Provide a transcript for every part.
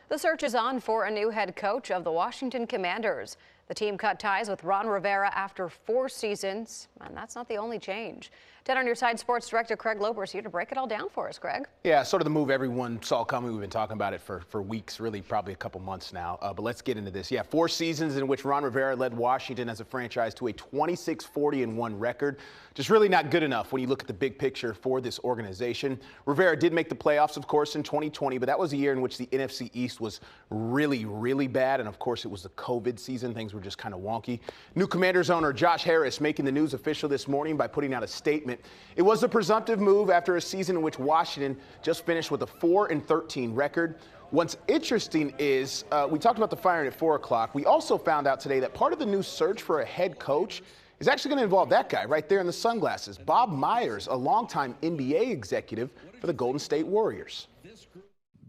The search is on for a new head coach of the Washington Commanders. The team cut ties with Ron Rivera after 4 seasons, and that's not the only change. 10 on your side, sports director Craig Loper is here to break it all down for us. Craig? Yeah, sort of the move everyone saw coming. We've been talking about it for weeks, really probably a couple months now. But let's get into this. Yeah, 4 seasons in which Ron Rivera led Washington as a franchise to a 26-40-1 record. Just really not good enough when you look at the big picture for this organization. Rivera did make the playoffs, of course, in 2020, but that was a year in which the NFC East was really, really bad. And of course, it was the COVID season. Things were just kind of wonky. New Commanders owner Josh Harris making the news official this morning by putting out a statement. It was a presumptive move after a season in which Washington just finished with a 4-13 record. What's interesting is we talked about the firing at 4 o'clock. We also found out today that part of the new search for a head coach is actually going to involve that guy right there in the sunglasses, Bob Myers, a longtime NBA executive for the Golden State Warriors.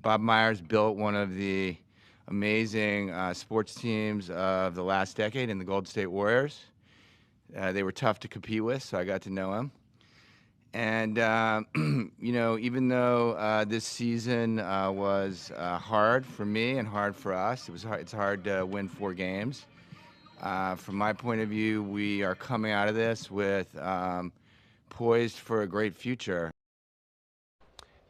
Bob Myers built one of the amazing sports teams of the last decade in the Golden State Warriors. They were tough to compete with, so I got to know him. And, you know, even though this season was hard for me and hard for us, it's hard to win 4 games. From my point of view, we are coming out of this with poised for a great future.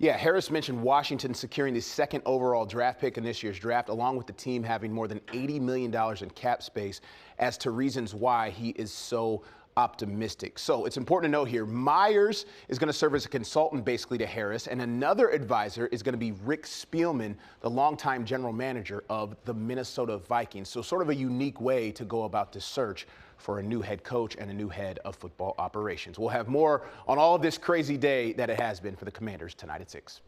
Yeah, Harris mentioned Washington securing the 2nd overall draft pick in this year's draft, along with the team having more than $80 million in cap space, as to reasons why he is so optimistic. So it's important to note here, Myers is going to serve as a consultant basically to Harris, and another advisor is going to be Rick Spielman, the longtime general manager of the Minnesota Vikings. So sort of a unique way to go about this search for a new head coach and a new head of football operations. We'll have more on all of this crazy day that it has been for the Commanders tonight at 6.